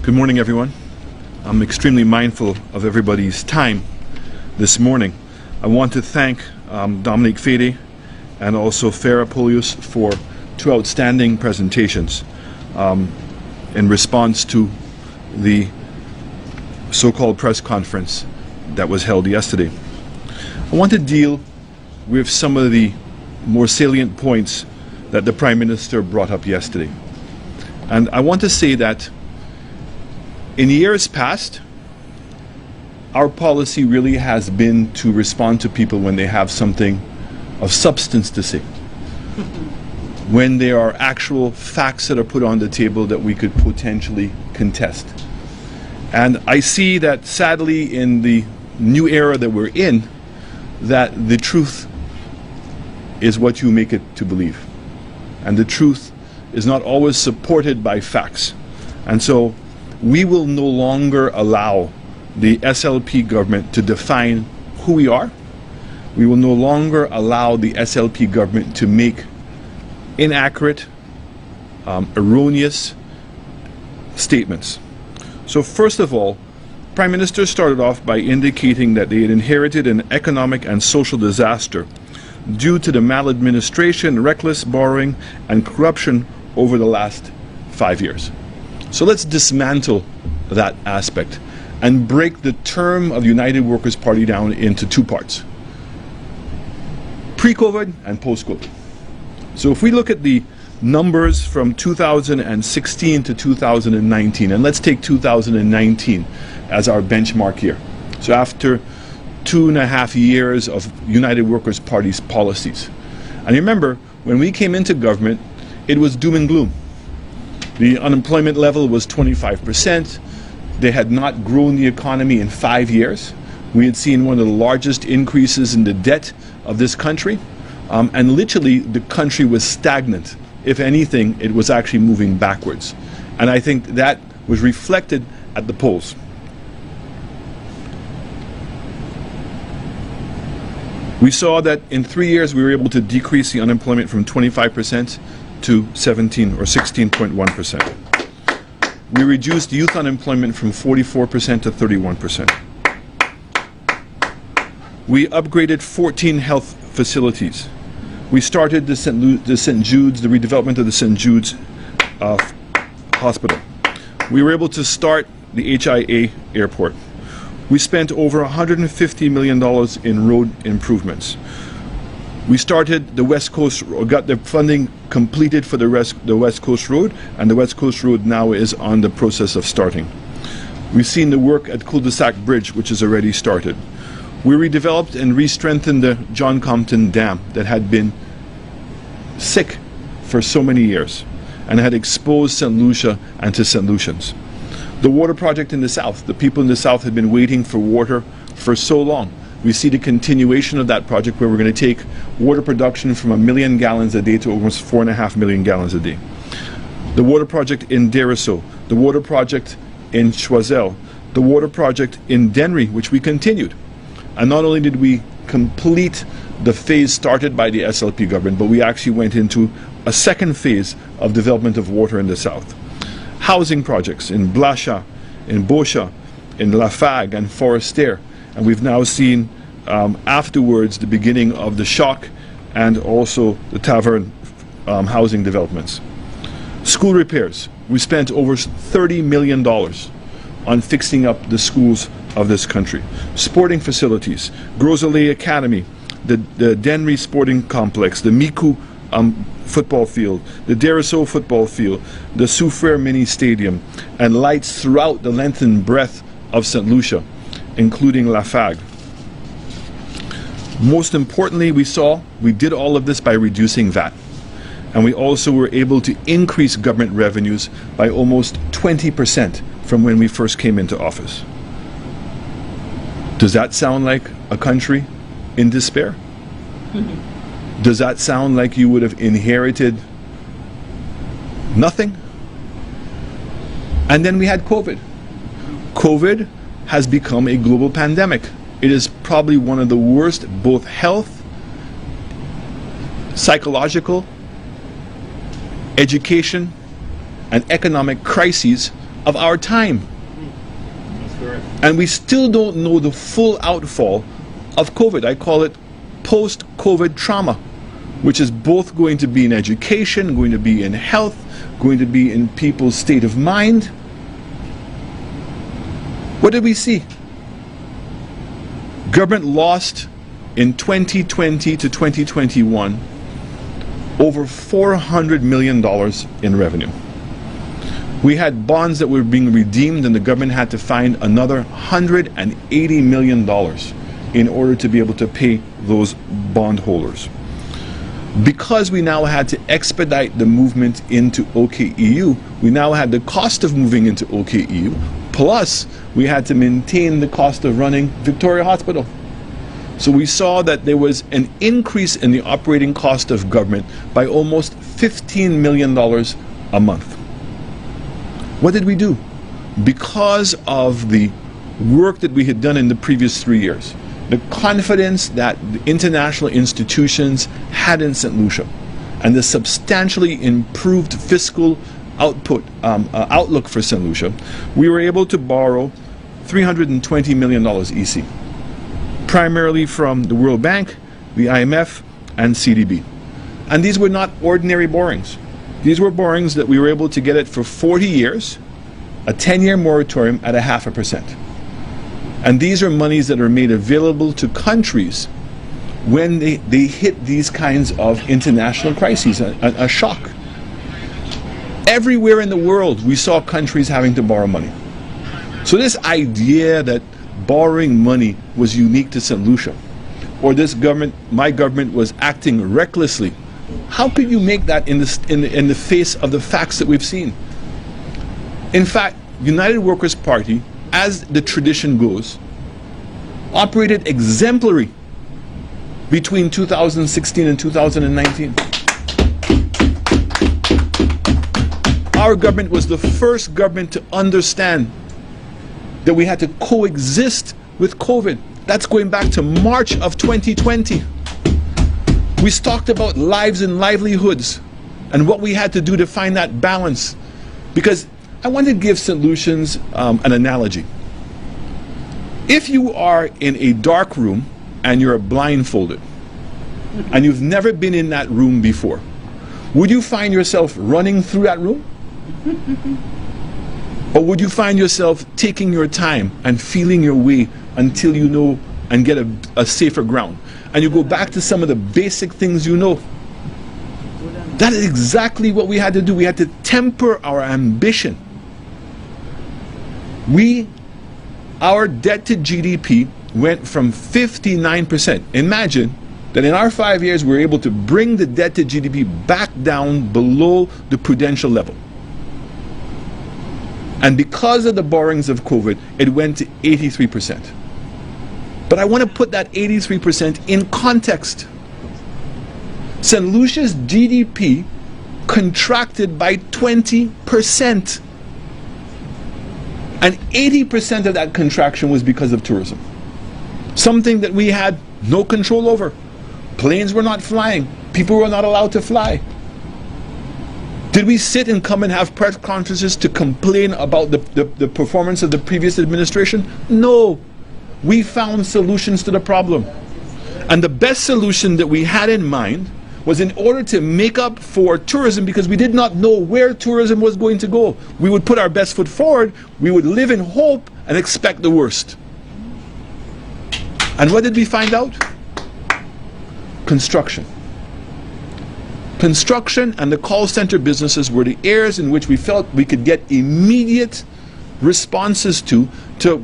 Good morning, everyone. I'm extremely mindful of everybody's time this morning. I want to thank Dominique Fede and also Farah Polius for two outstanding presentations in response to the so-called press conference that was held yesterday. I want to deal with some of the more salient points that the Prime Minister brought up yesterday. And I want to say that in years past, our policy really has been to respond to people when they have something of substance to say. When there are actual facts that are put on the table that we could potentially contest. And I see that sadly in the new era that we're in, that the truth is what you make it to believe. And the truth is not always supported by facts. And so we will no longer allow the SLP government to define who we are. We will no longer allow the SLP government to make inaccurate, erroneous statements. So first of all, Prime Minister started off by indicating that they had inherited an economic and social disaster due to the maladministration, reckless borrowing, and corruption over the last 5 years. So let's dismantle that aspect and break the term of the United Workers' Party down into two parts: pre-COVID and post-COVID. So if we look at the numbers from 2016 to 2019, and let's take 2019 as our benchmark year. So after 2.5 years of United Workers' Party's policies. And remember, when we came into government, it was doom and gloom. The unemployment level was 25%. They had not grown the economy in 5 years. We had seen one of the largest increases in the debt of this country. And literally, the country was stagnant. If anything, it was actually moving backwards. And I think that was reflected at the polls. We saw that in 3 years we were able to decrease the unemployment from 25% to 17 or 16.1%. We reduced youth unemployment from 44% to 31%. We upgraded 14 health facilities. We started the St. Jude's, the redevelopment of the St. Jude's hospital. We were able to start the HIA airport. We spent over $150 million in road improvements. We started the West Coast, got the funding completed for the West Coast Road, and the West Coast Road now is on the process of starting. We've seen the work at Cul-de-Sac Bridge, which has already started. We redeveloped and re-strengthened the John Compton Dam that had been sick for so many years and had exposed St. Lucia and to St. Lucians. The water project in the south, the people in the south had been waiting for water for so long. We see the continuation of that project where we're going to take water production from 1 million gallons a day to almost 4.5 million gallons a day. The water project in Deriso, the water project in Choiseul, the water project in Dennery, which we continued. And not only did we complete the phase started by the SLP government, but we actually went into a second phase of development of water in the south. Housing projects in Blasha, in Beauchat, in Lafargue and Forestier. And we've now seen afterwards the beginning of the Choc and also the Tavern housing developments. School repairs. We spent over $30 million on fixing up the schools of this country. Sporting facilities, Groselet Academy, the Dennery Sporting Complex, the Micoud football field, the Deriso football field, the Soufriere Mini Stadium, and lights throughout the length and breadth of St. Lucia, including Lafargue. Most importantly, we did all of this by reducing VAT. And we also were able to increase government revenues by almost 20% from when we first came into office. Does that sound like a country in despair? Does that sound like you would have inherited nothing? And then we had COVID. COVID has become a global pandemic. It is probably one of the worst, both health, psychological, education, and economic crises of our time. That's correct. And we still don't know the full outfall of COVID. I call it post-COVID trauma, which is both going to be in education, going to be in health, going to be in people's state of mind. What did we see? Government lost in 2020 to 2021 over $400 million in revenue. We had bonds that were being redeemed and the government had to find another $180 million in order to be able to pay those bondholders. Because we now had to expedite the movement into OKEU, we now had the cost of moving into OKEU, plus we had to maintain the cost of running Victoria Hospital. So we saw that there was an increase in the operating cost of government by almost $15 million a month. What did we do? Because of the work that we had done in the previous 3 years, the confidence that the international institutions had in St. Lucia, and the substantially improved fiscal outlook for St. Lucia, we were able to borrow $320 million EC, primarily from the World Bank, the IMF, and CDB. And these were not ordinary borrowings. These were borrowings that we were able to get it for 40 years, a 10-year moratorium at 0.5%. And these are monies that are made available to countries when they hit these kinds of international crises, a shock. Everywhere in the world, we saw countries having to borrow money. So this idea that borrowing money was unique to St. Lucia, or this government, my government, was acting recklessly, how could you make that in the face of the facts that we've seen? In fact, United Workers' Party, as the tradition goes, operated exemplary between 2016 and 2019. Our government was the first government to understand that we had to coexist with COVID. That's going back to March of 2020. We talked about lives and livelihoods and what we had to do to find that balance. Because I want to give St. Lucians an analogy. If you are in a dark room and you're blindfolded, and you've never been in that room before, would you find yourself running through that room? Or would you find yourself taking your time and feeling your way until you know and get a safer ground? And you go back to some of the basic things you know. That is exactly what we had to do. We had to temper our ambition. Our debt to GDP went from 59%. Imagine that in our 5 years we were able to bring the debt to GDP back down below the prudential level. And because of the borrowings of COVID, it went to 83%. But I want to put that 83% in context. St. Lucia's GDP contracted by 20%. And 80% of that contraction was because of tourism. Something that we had no control over. Planes were not flying. People were not allowed to fly. Did we sit and come and have press conferences to complain about the performance of the previous administration? No. We found solutions to the problem. And the best solution that we had in mind was in order to make up for tourism, because we did not know where tourism was going to go. We would put our best foot forward, we would live in hope and expect the worst. And what did we find out? Construction. Construction and the call center businesses were the areas in which we felt we could get immediate responses to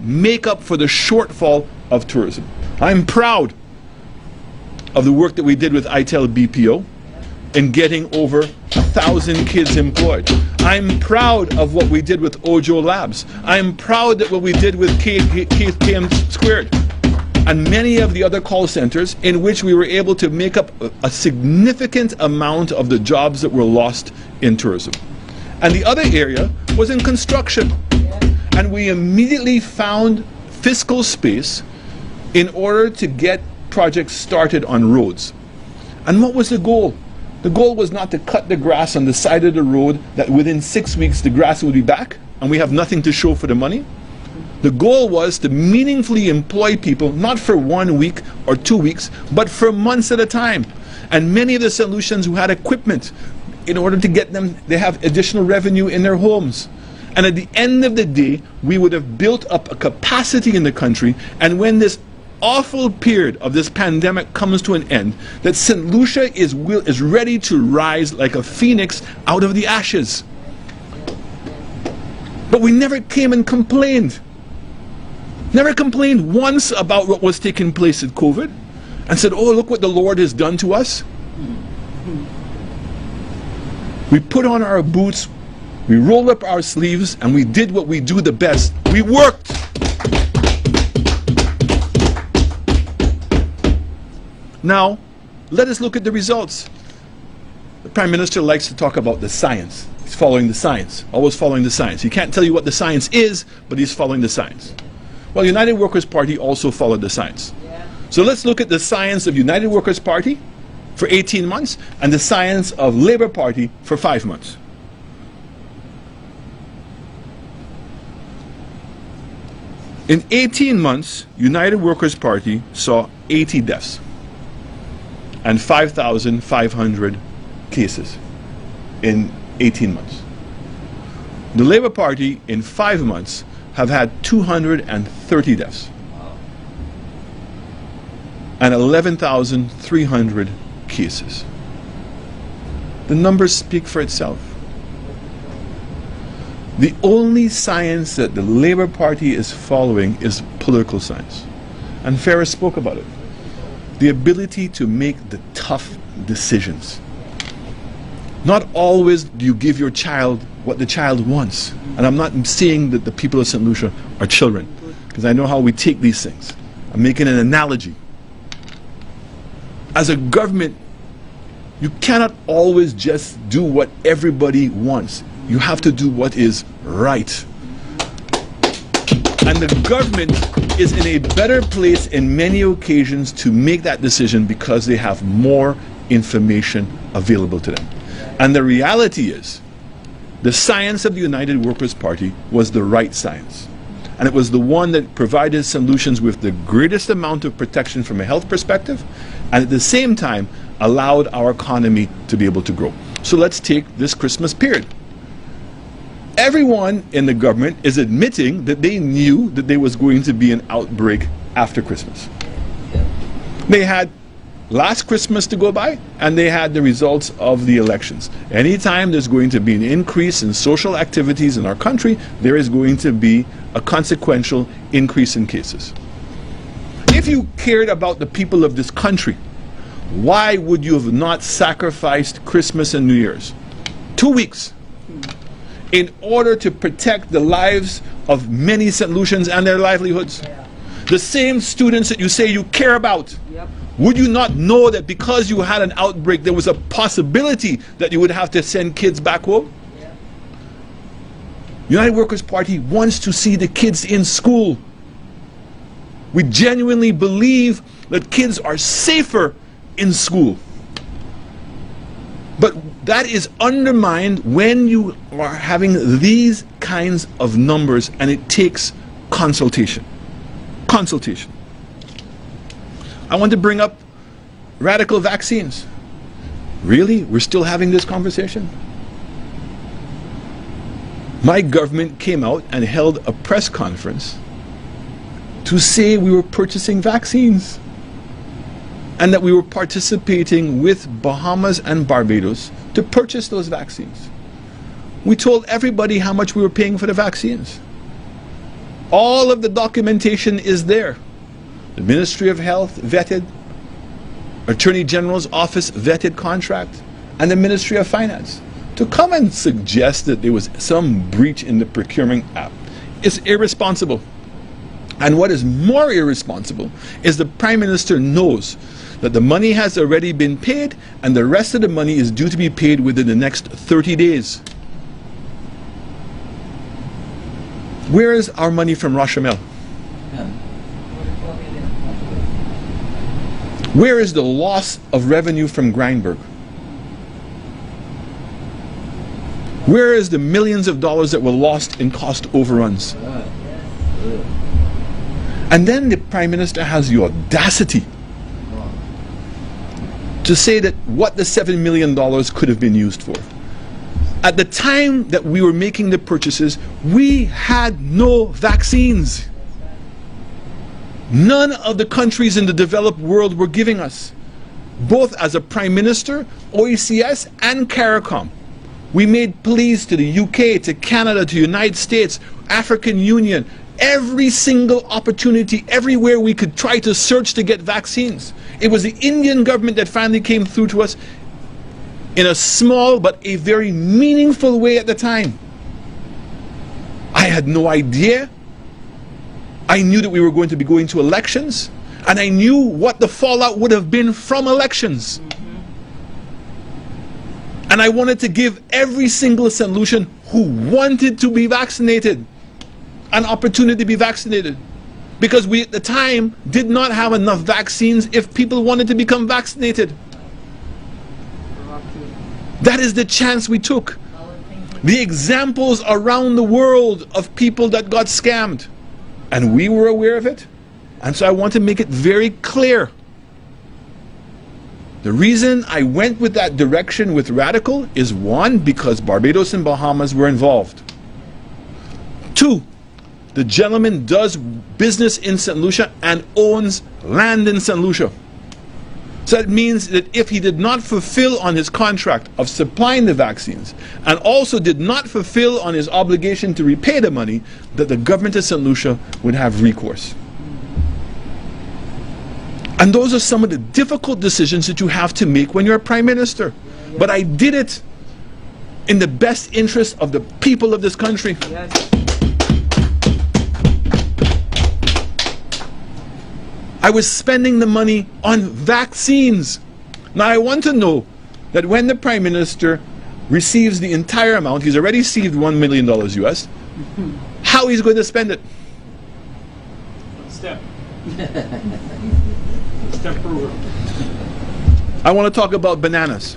make up for the shortfall of tourism. I'm proud of the work that we did with ITEL BPO in getting over 1,000 kids employed. I'm proud of what we did with Ojo Labs. I'm proud of what we did with KM Squared and many of the other call centers in which we were able to make up a significant amount of the jobs that were lost in tourism. And the other area was in construction. And we immediately found fiscal space in order to get projects started on roads. And what was the goal? The goal was not to cut the grass on the side of the road that within 6 weeks the grass would be back. and we have nothing to show for the money. The goal was to meaningfully employ people, not for 1 week or 2 weeks, but for months at a time. And many of the St. Lucians who had equipment, in order to get them, they have additional revenue in their homes. And at the end of the day, we would have built up a capacity in the country, and when this awful period of this pandemic comes to an end, that St. Lucia is ready to rise like a phoenix out of the ashes. But we never came and complained. Never complained once about what was taking place at COVID and said, oh, look what the Lord has done to us. We put on our boots, we rolled up our sleeves, and we did what we do the best. We worked. Now, let us look at the results. The Prime Minister likes to talk about the science. He's following the science, always following the science. He can't tell you what the science is, but he's following the science. Well, United Workers' Party also followed the science. Yeah. So let's look at the science of United Workers' Party for 18 months and the science of Labour Party for 5 months. In 18 months, United Workers' Party saw 80 deaths and 5,500 cases in 18 months. The Labour Party in 5 months have had 230 deaths and 11,300 cases. The numbers speak for itself. The only science that the Labour Party is following is political science. And Farah spoke about it. The ability to make the tough decisions. Not always do you give your child what the child wants. And I'm not saying that the people of St. Lucia are children, because I know how we take these things. I'm making an analogy. As a government, you cannot always just do what everybody wants. You have to do what is right. And the government is in a better place in many occasions to make that decision because they have more information available to them. And the reality is, the science of the United Workers' Party was the right science. And it was the one that provided St. Lucians with the greatest amount of protection from a health perspective, and at the same time allowed our economy to be able to grow. So let's take this Christmas period. Everyone in the government is admitting that they knew that there was going to be an outbreak after Christmas. They had last Christmas to go by, and they had the results of the elections. Anytime there's going to be an increase in social activities in our country, there is going to be a consequential increase in cases. If you cared about the people of this country, why would you have not sacrificed Christmas and New Year's? 2 weeks. In order to protect the lives of many St. Lucians and their livelihoods. Yeah. The same students that you say you care about. Yep. Would you not know that because you had an outbreak, there was a possibility that you would have to send kids back home? Yeah. United Workers' Party wants to see the kids in school. We genuinely believe that kids are safer in school. But that is undermined when you are having these kinds of numbers, and it takes consultation. Consultation. I want to bring up radical vaccines. Really? We're still having this conversation? My government came out and held a press conference to say we were purchasing vaccines and that we were participating with Bahamas and Barbados to purchase those vaccines. We told everybody how much we were paying for the vaccines. All of the documentation is there. The Ministry of Health vetted, Attorney General's office vetted contract, and the Ministry of Finance. To come and suggest that there was some breach in the procurement act is irresponsible. And what is more irresponsible is the Prime Minister knows that the money has already been paid and the rest of the money is due to be paid within the next 30 days. Where is our money from Rochamel? Where is the loss of revenue from Grindberg? Where is the millions of dollars that were lost in cost overruns? And then the Prime Minister has the audacity to say that what the $7 million could have been used for. At the time that we were making the purchases, we had no vaccines. None of the countries in the developed world were giving us. Both as a Prime Minister, OECS and CARICOM. We made pleas to the UK, to Canada, to the United States, African Union, every single opportunity, everywhere we could try to search to get vaccines. It was the Indian government that finally came through to us in a small but a very meaningful way at the time. I had no idea. I knew that we were going to be going to elections, and I knew what the fallout would have been from elections. And I wanted to give every single St. Lucian who wanted to be vaccinated an opportunity to be vaccinated, because we at the time did not have enough vaccines if people wanted to become vaccinated. That is the chance we took. The examples around the world of people that got scammed, and we were aware of it. And so I want to make it very clear. The reason I went with that direction with Radical is, one, because Barbados and Bahamas were involved. Two, the gentleman does business in St. Lucia and owns land in St. Lucia. So that means that if he did not fulfill on his contract of supplying the vaccines, and also did not fulfill on his obligation to repay the money, that the government of St. Lucia would have recourse. And those are some of the difficult decisions that you have to make when you're a Prime Minister. But I did it in the best interest of the people of this country. I was spending the money on vaccines. Now I want to know that when the Prime Minister receives the entire amount, he's already received $1 million US, how he's going to spend it. Step program. I want to talk about bananas.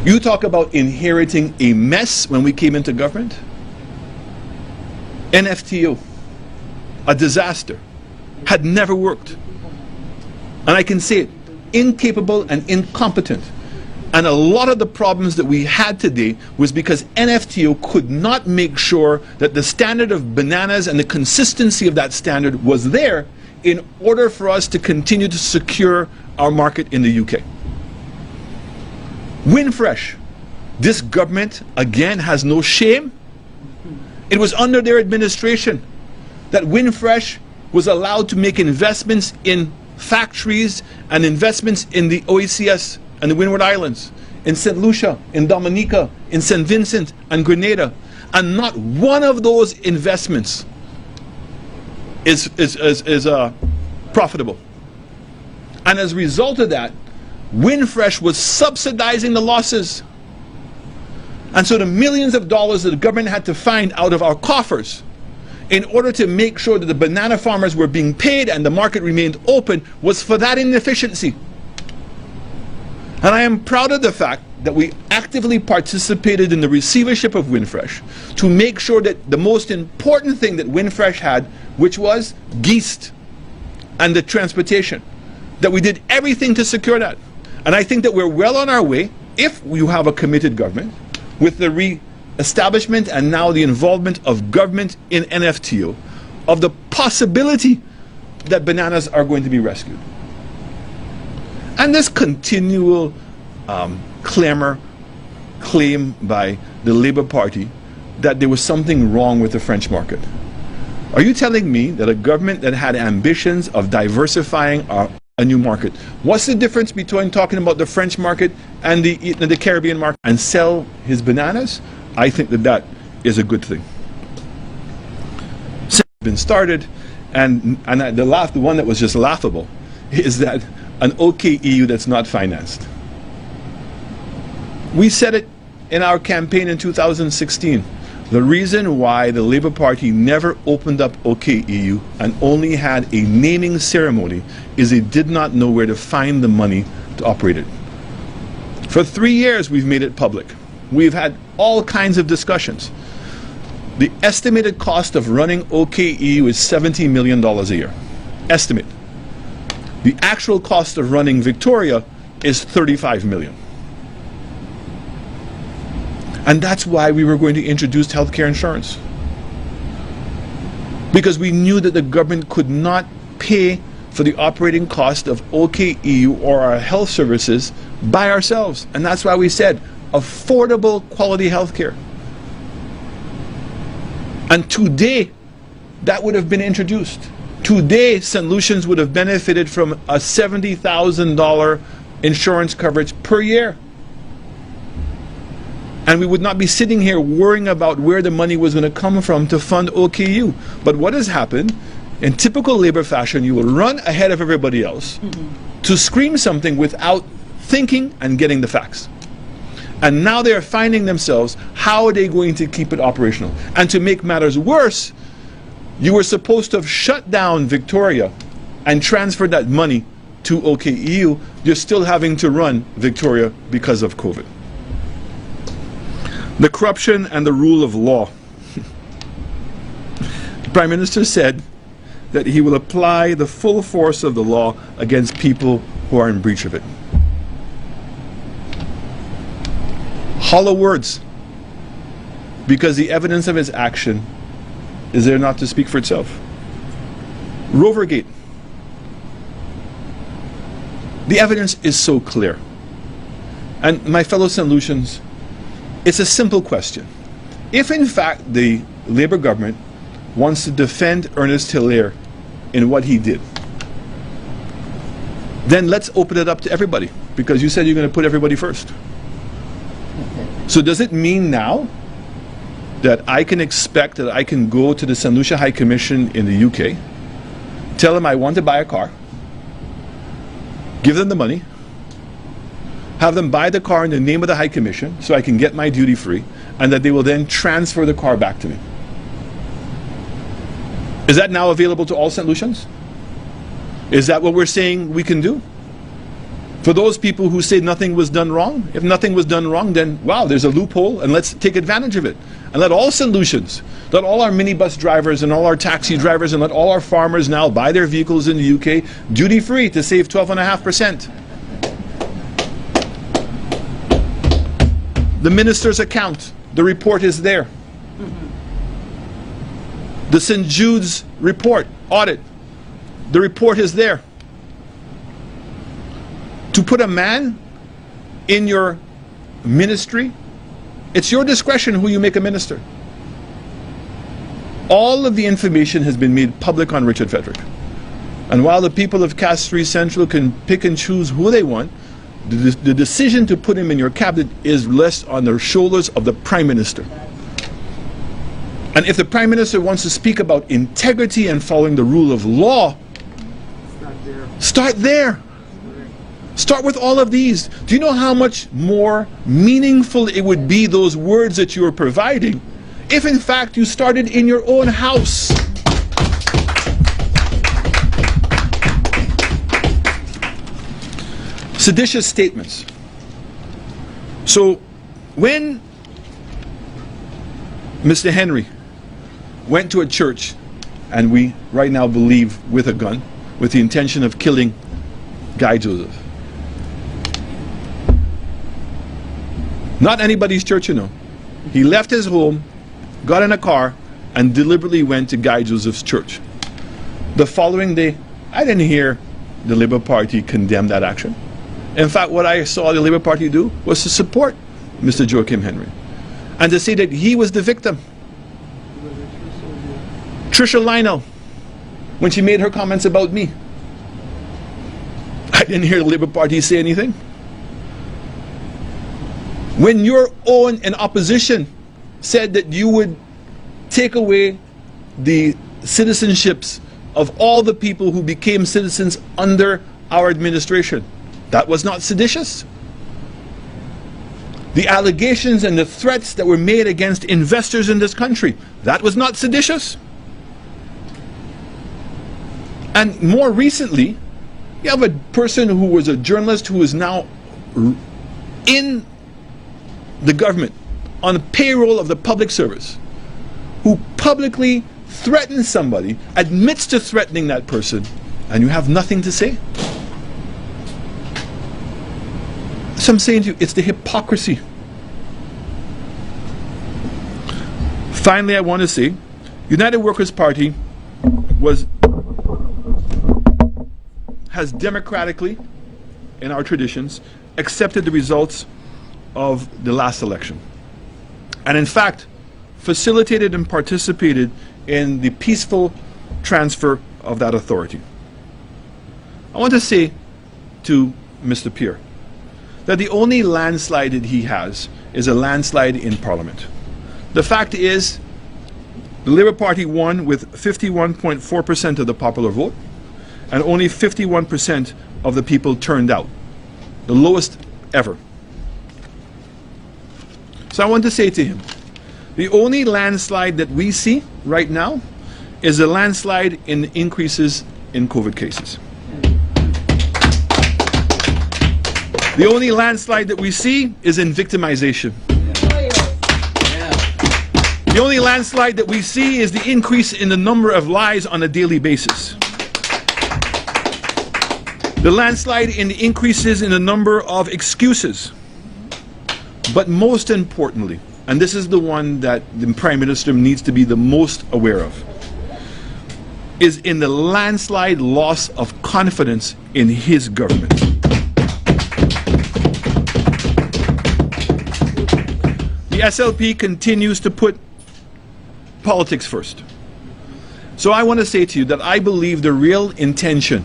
You talk about inheriting a mess when we came into government. NFTO, a disaster. Had never worked. And I can say it, incapable and incompetent. And a lot of the problems that we had today was because NFTO could not make sure that the standard of bananas and the consistency of that standard was there in order for us to continue to secure our market in the UK. Winfresh, this government again has no shame. It was under their administration that Winfresh was allowed to make investments in factories and investments in the OECS and the Windward Islands, in St. Lucia, in Dominica, in St. Vincent and Grenada. And not one of those investments is profitable. And as a result of that, Winfresh was subsidizing the losses. And so the millions of dollars that the government had to find out of our coffers in order to make sure that the banana farmers were being paid and the market remained open was for that inefficiency. And I am proud of the fact that we actively participated in the receivership of Winfresh to make sure that the most important thing that Winfresh had, which was yeast and the transportation, that we did everything to secure that. And I think that we're well on our way, if you have a committed government, with the establishment and now the involvement of government in NFTO, of the possibility that bananas are going to be rescued. And this continual claim by the Labour Party that there was something wrong with the French market. Are you telling me that a government that had ambitions of diversifying a new market, what's the difference between talking about the French market and the Caribbean market, and sell his bananas? I think that that is a good thing. Since it's been started, and the one that was just laughable is that an OK EU that's not financed. We said it in our campaign in 2016. The reason why the Labour Party never opened up OK EU and only had a naming ceremony is they did not know where to find the money to operate it. For 3 years we've made it public. We've had all kinds of discussions. The estimated cost of running OKE was $70 million a year. Estimate. The actual cost of running Victoria is $35 million. And that's why we were going to introduce healthcare insurance. Because we knew that the government could not pay for the operating cost of OKEU or our health services by ourselves. And that's why we said affordable quality healthcare. And today, that would have been introduced. Today, St. Lucians would have benefited from a $70,000 insurance coverage per year. And we would not be sitting here worrying about where the money was going to come from to fund OKU. But what has happened, in typical labor fashion, you will run ahead of everybody else to scream something without thinking and getting the facts. And now they are finding themselves, how are they going to keep it operational? And to make matters worse, you were supposed to have shut down Victoria and transferred that money to OKEU. You're still having to run Victoria because of COVID. The corruption and the rule of law. The Prime Minister said that he will apply the full force of the law against people who are in breach of it. Hollow words, because the evidence of his action is there not to speak for itself. Rovergate. The evidence is so clear. And my fellow St. Lucians, it's a simple question. If in fact the Labour government wants to defend Ernest Hilaire in what he did, then let's open it up to everybody, because you said you're going to put everybody first. So does it mean now that I can expect that I can go to the St. Lucia High Commission in the UK, tell them I want to buy a car, give them the money, have them buy the car in the name of the High Commission so I can get my duty free, and that they will then transfer the car back to me? Is that now available to all St. Lucians? Is that what we're saying we can do? For those people who say nothing was done wrong, if nothing was done wrong, then wow, there's a loophole, and let's take advantage of it. And let all St. Lucians, let all our minibus drivers and all our taxi drivers and let all our farmers now buy their vehicles in the UK duty free to save 12.5%. The minister's account, the report is there. The St. Jude's report, audit, the report is there. To put a man in your ministry, it's your discretion who you make a minister. All of the information has been made public on Richard Frederick. And while the people of Castries Central can pick and choose who they want, the decision to put him in your cabinet is left on the shoulders of the Prime Minister. And if the Prime Minister wants to speak about integrity and following the rule of law, start there. Start with all of these. Do you know how much more meaningful it would be, those words that you are providing, if in fact you started in your own house? Seditious statements. So when Mr. Henry went to a church, and we right now believe with a gun, with the intention of killing Guy Joseph. Not anybody's church, you know. He left his home, got in a car, and deliberately went to Guy Joseph's church. The following day, I didn't hear the Labour Party condemn that action. In fact, what I saw the Labour Party do was to support Mr. Joachim Henry and to say that he was the victim. Tricia Lionel, when she made her comments about me, I didn't hear the Labour Party say anything. When your own in opposition said that you would take away the citizenships of all the people who became citizens under our administration, that was not seditious. The allegations and the threats that were made against investors in this country, that was not seditious. And more recently, you have a person who was a journalist who is now in the government on the payroll of the public service, who publicly threatens somebody, admits to threatening that person, and you have nothing to say? So I'm saying to you, it's the hypocrisy. Finally, I want to say, United Workers' Party has democratically, in our traditions, accepted the results of the last election. And in fact, facilitated and participated in the peaceful transfer of that authority. I want to say to Mr. Pierre that the only landslide that he has is a landslide in Parliament. The fact is, the Labour Party won with 51.4% of the popular vote, and only 51% of the people turned out, the lowest ever. So I want to say to him, the only landslide that we see right now is a landslide in the increases in COVID cases. The only landslide that we see is in victimization. The only landslide that we see is the increase in the number of lies on a daily basis. The landslide in the increases in the number of excuses. But most importantly, and this is the one that the Prime Minister needs to be the most aware of, is in the landslide loss of confidence in his government. The SLP continues to put politics first. So I want to say to you that I believe the real intention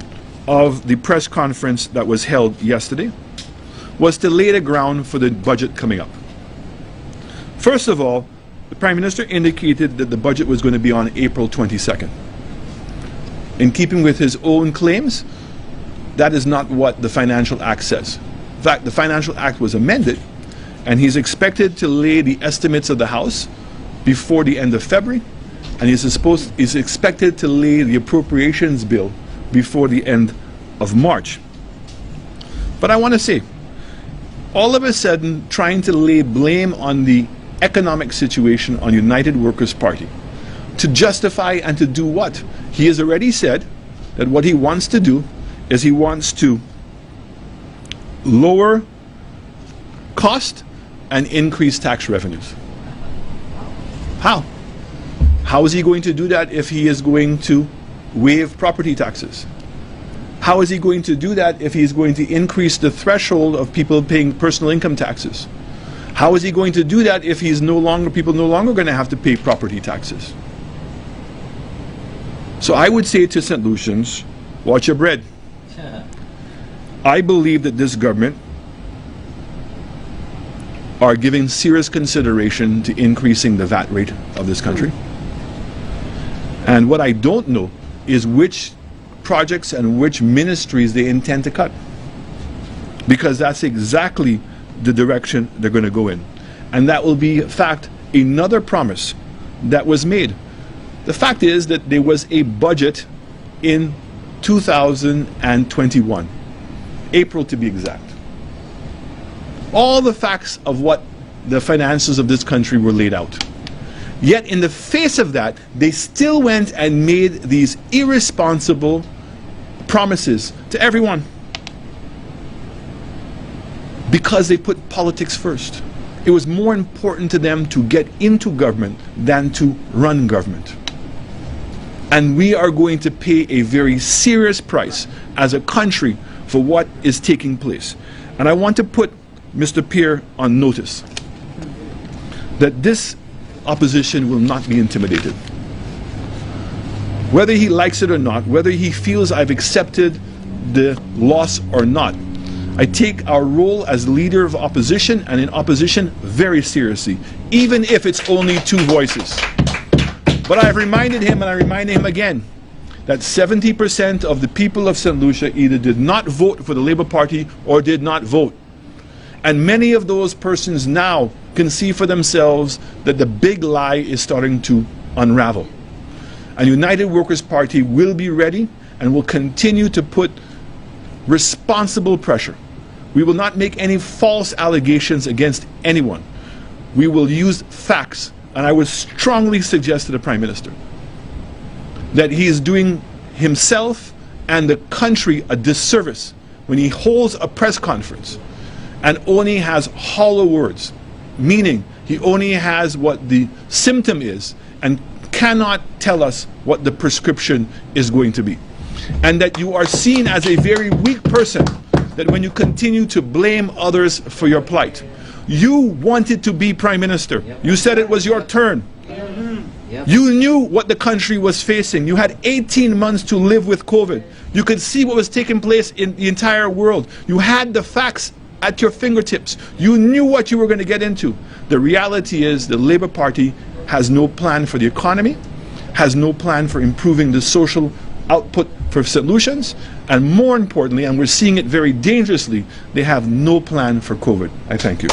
of the press conference that was held yesterday was to lay the ground for the budget coming up. First of all, the Prime Minister indicated that the budget was going to be on April 22nd. In keeping with his own claims, that is not what the Financial Act says. In fact, the Financial Act was amended, and he's expected to lay the estimates of the House before the end of February, and he's expected to lay the appropriations bill before the end of March. But I want to say, all of a sudden, trying to lay blame on the economic situation on United Workers' Party to justify and to do what? He has already said that what he wants to do is he wants to lower cost and increase tax revenues. How? How is he going to do that if he is going to waive property taxes? How is he going to do that if he's going to increase the threshold of people paying personal income taxes? How is he going to do that if people no longer going to have to pay property taxes? So I would say to St. Lucians, watch your bread. I believe that this government are giving serious consideration to increasing the VAT rate of this country. And what I don't know is which projects and which ministries they intend to cut. Because that's exactly the direction they're going to go in. And that will be, in fact, another promise that was made. The fact is that there was a budget in 2021, April to be exact. All the facts of what the finances of this country were laid out. Yet in the face of that, they still went and made these irresponsible promises to everyone because they put politics first. It was more important to them to get into government than to run government. And we are going to pay a very serious price as a country for what is taking place. And I want to put Mr. Pierre on notice that this opposition will not be intimidated. Whether he likes it or not, whether he feels I've accepted the loss or not, I take our role as leader of opposition and in opposition very seriously, even if it's only two voices. But I've reminded him, and I remind him again, that 70% of the people of St. Lucia either did not vote for the Labour Party or did not vote. And many of those persons now can see for themselves that the big lie is starting to unravel. And United Workers' Party will be ready and will continue to put responsible pressure. We will not make any false allegations against anyone. We will use facts. And I would strongly suggest to the Prime Minister that he is doing himself and the country a disservice when he holds a press conference and only has hollow words, meaning he only has what the symptom is and cannot tell us what the prescription is going to be. And that you are seen as a very weak person, that when you continue to blame others for your plight. You wanted to be Prime Minister. You said it was your turn. You knew what the country was facing. You had 18 months to live with COVID. You could see what was taking place in the entire world. You had the facts at your fingertips. You knew what you were going to get into. The reality is the Labour Party has no plan for the economy, has no plan for improving the social output for solutions, and more importantly, and we're seeing it very dangerously, they have no plan for COVID. I thank you.